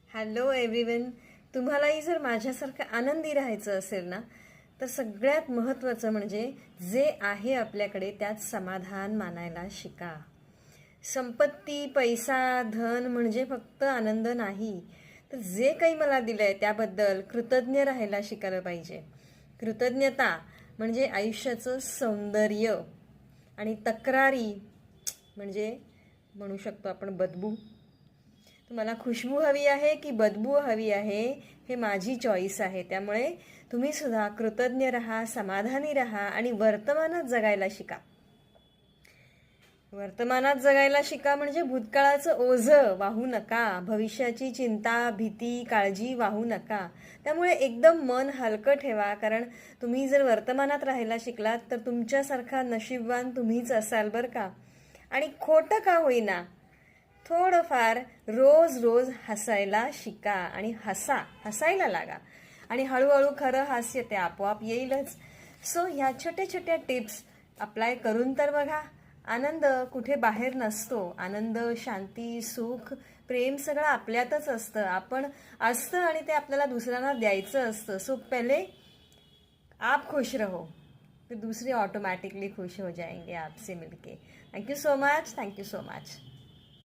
Hello everyone. तुम्हालाही जर माझ्यासारखं आनंदी राहायचं असेल ना, तर सगळ्यात महत्त्वाचं म्हणजे जे आहे आपल्याकडे त्यात समाधान मानायला शिका. संपत्ती, पैसा, धन म्हणजे फक्त आनंद नाही, तर जे काही मला दिलं आहे त्याबद्दल कृतज्ञ राहायला शिकायला पाहिजे. कृतज्ञता म्हणजे आयुष्याचं सौंदर्य. आणि तक्रारी म्हणजे म्हणू शकतो आपण बदबू. तुम्हाला खुशबू हवी आहे की बदबू हवी आहे, हे माझी चॉईस आहे. त्यामुळे तुम्ही सुद्धा कृतज्ञ राहा, समाधानी राहा आणि वर्तमानात जगायला शिका. वर्तमानात जगायला शिका म्हणजे भूतकाळाचं ओझं वाहू नका, भविष्याची चिंता, भीती, काळजी वाहू नका. त्यामुळे एकदम मन हलकं ठेवा, कारण तुम्ही जर वर्तमानात राहायला शिकलात तर तुमच्यासारखा नशीबवान तुम्हीच असाल बरं का. आणि खोटं का होईना, थोडंफार रोज रोज हसायला शिका आणि हसायला लागा. आणि हळूहळू खरं हास्य ते आपोआप येईलच. सो ह्या छोट्या छोट्या टिप्स अप्लाय करून तर बघा. आनंद कुठे बाहेर नसतो. आनंद, शांती, सुख, प्रेम सगळं आपल्यातच असतं. आपण असतं आणि ते आपल्याला दुसऱ्यांना द्यायचं असतं. सो पहले आप खुश रहो, फिर दूसरे ऑटोमेटिकली खुश हो जाएंगे आपसे मिलके. Thank you so much.